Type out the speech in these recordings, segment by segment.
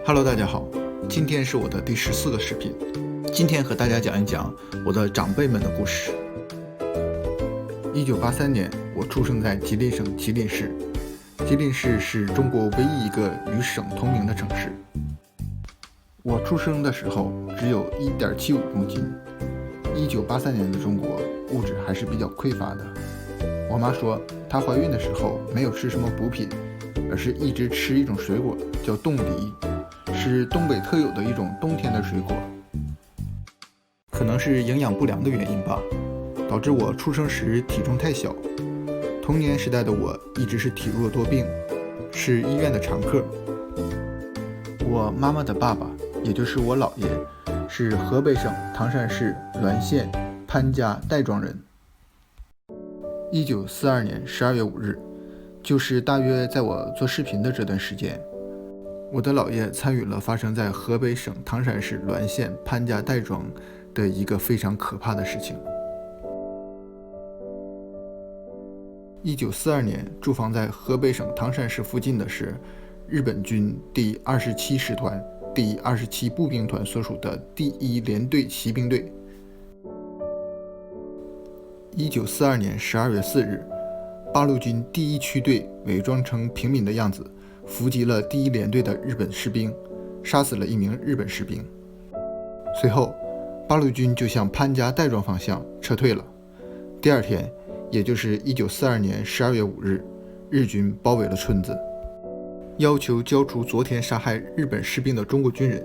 Hello， 大家好，今天是我的第14个视频。今天和大家讲一讲我的长辈们的故事。1983年，我出生在吉林省吉林市。吉林市是中国唯一一个与省同名的城市。我出生的时候只有 1.75 公斤。1983年的中国物质还是比较匮乏的。我妈说，她怀孕的时候没有吃什么补品，而是一直吃一种水果叫冻梨，是东北特有的一种冬天的水果。可能是营养不良的原因吧，导致我出生时体重太小。童年时代的我一直是体弱多病，是医院的常客。我妈妈的爸爸，也就是我姥爷，是河北省唐山市滦县潘家岱庄人。1942年12月5日，就是大约在我做视频的这段时间，我的姥爷参与了发生在河北省唐山市滦县潘家岱庄的一个非常可怕的事情。1942年，驻防在河北省唐山市附近的是日本军第27师团第27步兵团所属的第1联队骑兵队。1942年12月4日，八路军第1区队伪装成平民的样子，伏击了第1联队的日本士兵，杀死了1名日本士兵。随后，八路军就向潘家岱庄方向撤退了。第二天，也就是1942年12月5日，日军包围了村子，要求交出昨天杀害日本士兵的中国军人，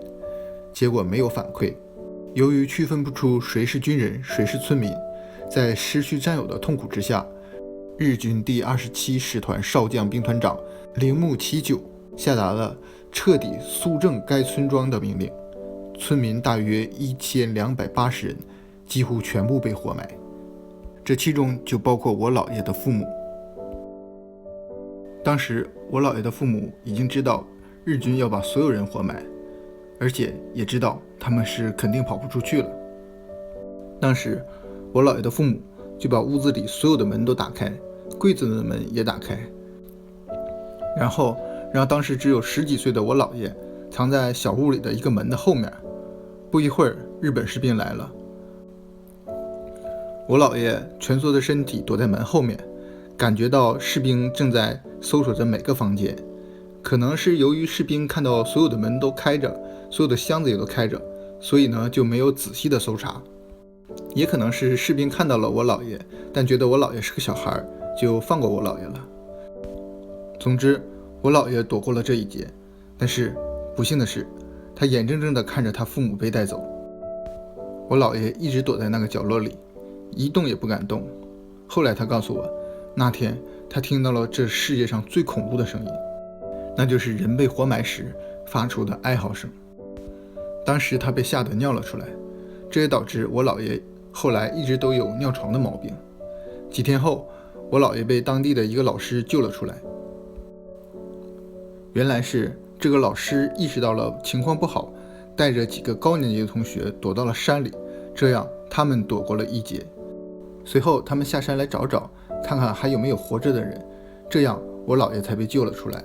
结果没有反馈。由于区分不出谁是军人谁是村民，在失去战友的痛苦之下，日军第27师团少将兵团长铃木启久下达了彻底肃正该村庄的命令，村民大约1280人，几乎全部被活埋，这其中就包括我姥爷的父母。当时我姥爷的父母已经知道日军要把所有人活埋，而且也知道他们是肯定跑不出去了。当时我姥爷的父母就把屋子里所有的门都打开，柜子的门也打开，然后让当时只有10几岁的我姥爷藏在小屋里的一个门的后面。不一会儿，日本士兵来了，我姥爷蜷缩着身体躲在门后面，感觉到士兵正在搜索着每个房间。可能是由于士兵看到所有的门都开着，所有的箱子也都开着，所以呢就没有仔细的搜查。也可能是士兵看到了我姥爷，但觉得我姥爷是个小孩，就放过我姥爷了。总之，我姥爷躲过了这一劫，但是不幸的是，他眼睁睁地看着他父母被带走。我姥爷一直躲在那个角落里，一动也不敢动。后来他告诉我，那天他听到了这世界上最恐怖的声音，那就是人被活埋时发出的哀嚎声。当时他被吓得尿了出来，这也导致我姥爷后来一直都有尿床的毛病。几天后，我姥爷被当地的一个老师救了出来。原来是这个老师意识到了情况不好，带着几个高年级的同学躲到了山里，这样他们躲过了一劫。随后他们下山来找找，看看还有没有活着的人，这样我姥爷才被救了出来。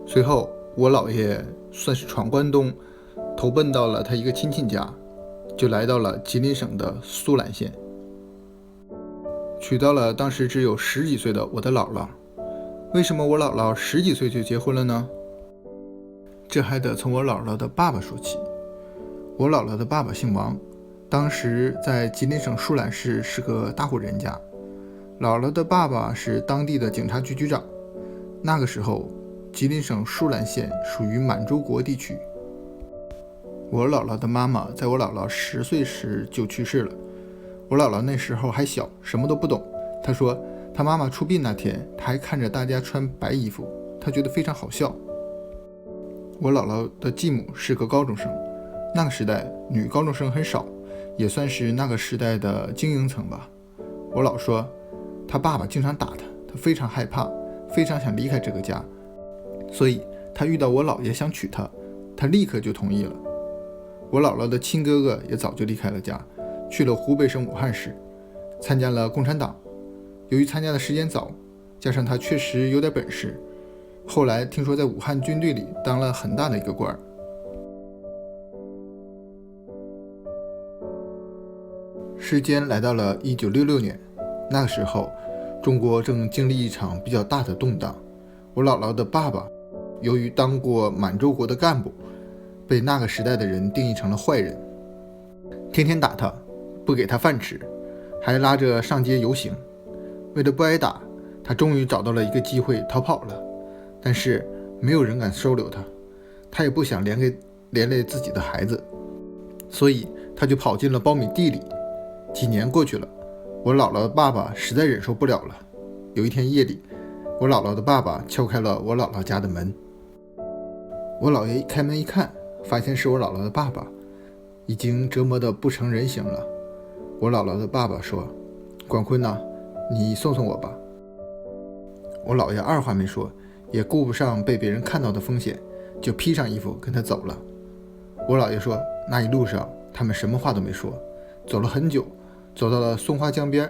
随后我姥爷算是闯关东，投奔到了他一个亲戚家，就来到了吉林省的苏兰县，娶到了当时只有10几岁的我的姥姥。为什么我姥姥10几岁就结婚了呢？这还得从我姥姥的爸爸说起。我姥姥的爸爸姓王，当时在吉林省舒兰市是个大户人家。姥姥的爸爸是当地的警察局局长。那个时候，吉林省舒兰县属于满洲国地区。我姥姥的妈妈在我姥姥10岁时就去世了。我姥姥那时候还小，什么都不懂。她说她妈妈出殡那天，她还看着大家穿白衣服，她觉得非常好笑。我姥姥的继母是个高中生，那个时代女高中生很少，也算是那个时代的精英层吧。我姥说她爸爸经常打她，她非常害怕，非常想离开这个家，所以她遇到我姥爷想娶她，她立刻就同意了。我姥姥的亲哥哥也早就离开了家，去了湖北省武汉市，参加了共产党。由于参加的时间早，加上他确实有点本事，后来听说在武汉军队里当了很大的一个官。时间来到了1966年，那个时候中国正经历一场比较大的动荡。我姥姥的爸爸由于当过满洲国的干部，被那个时代的人定义成了坏人，天天打他，不给他饭吃，还拉着上街游行。为了不挨打，他终于找到了一个机会逃跑了，但是没有人敢收留他，他也不想连累自己的孩子，所以他就跑进了苞米地里。几年过去了，我姥姥的爸爸实在忍受不了了。有一天夜里，我姥姥的爸爸敲开了我姥姥家的门。我姥爷开门一看，发现是我姥姥的爸爸，已经折磨得不成人形了。我姥姥的爸爸说：“广坤呐，你送送我吧。”我姥爷二话没说，也顾不上被别人看到的风险，就披上衣服跟他走了。我姥爷说，那一路上他们什么话都没说，走了很久，走到了松花江边。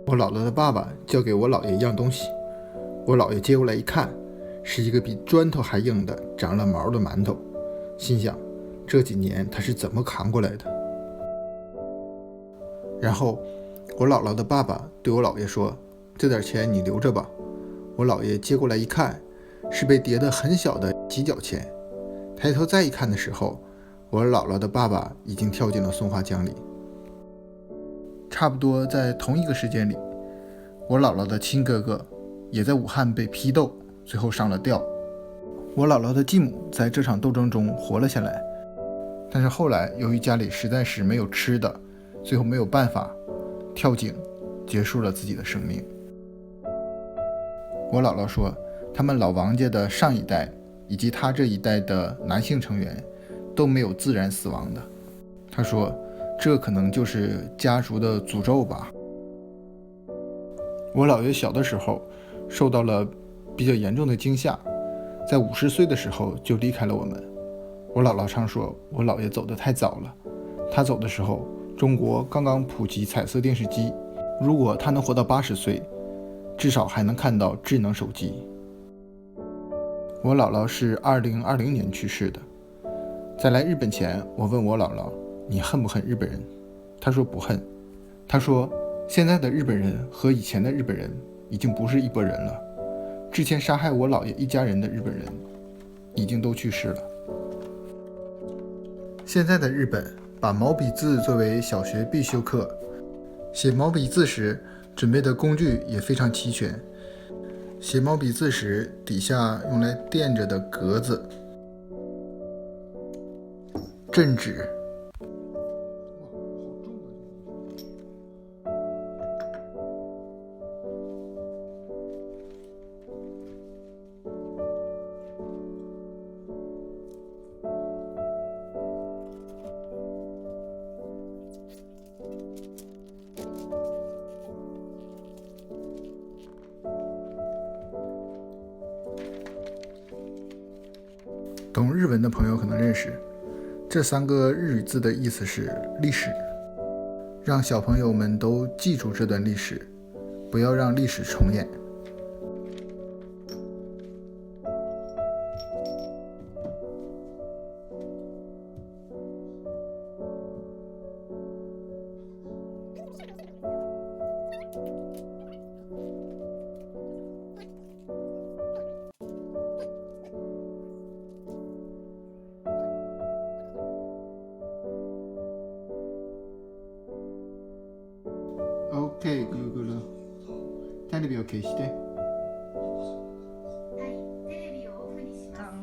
我姥姥的爸爸交给我姥爷一样东西，我姥爷接过来一看，是一个比砖头还硬的长了毛的馒头，心想这几年他是怎么扛过来的。然后我姥姥的爸爸对我姥爷说，这点钱你留着吧。我姥爷接过来一看，是被叠得很小的几角钱。抬头再一看的时候，我姥姥的爸爸已经跳进了松花江里。差不多在同一个时间里，我姥姥的亲哥哥也在武汉被批斗，最后上了吊。我姥姥的继母在这场斗争中活了下来，但是后来由于家里实在是没有吃的，最后没有办法跳井结束了自己的生命。我姥姥说，他们老王家的上一代以及他这一代的男性成员都没有自然死亡的。他说，这可能就是家族的诅咒吧。我姥爷小的时候受到了比较严重的惊吓，在50岁的时候就离开了我们。我姥姥常说，我姥爷走得太早了，他走的时候中国刚刚普及彩色电视机，如果他能活到80岁，至少还能看到智能手机。我姥姥是2020年去世的。在来日本前，我问我姥姥，你恨不恨日本人？她说不恨。她说，现在的日本人和以前的日本人已经不是一拨人了。之前杀害我姥爷一家人的日本人已经都去世了。现在的日本把毛笔字作为小学必修课，写毛笔字时准备的工具也非常齐全。写毛笔字时，底下用来垫着的格子、镇纸。懂日文的朋友可能认识，这3个日语字的意思是历史，让小朋友们都记住这段历史，不要让历史重演。OK、Google、テレビを消して。はい、テレビをオフにします。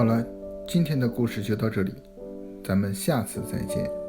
好了，今天的故事就到这里，咱们下次再见。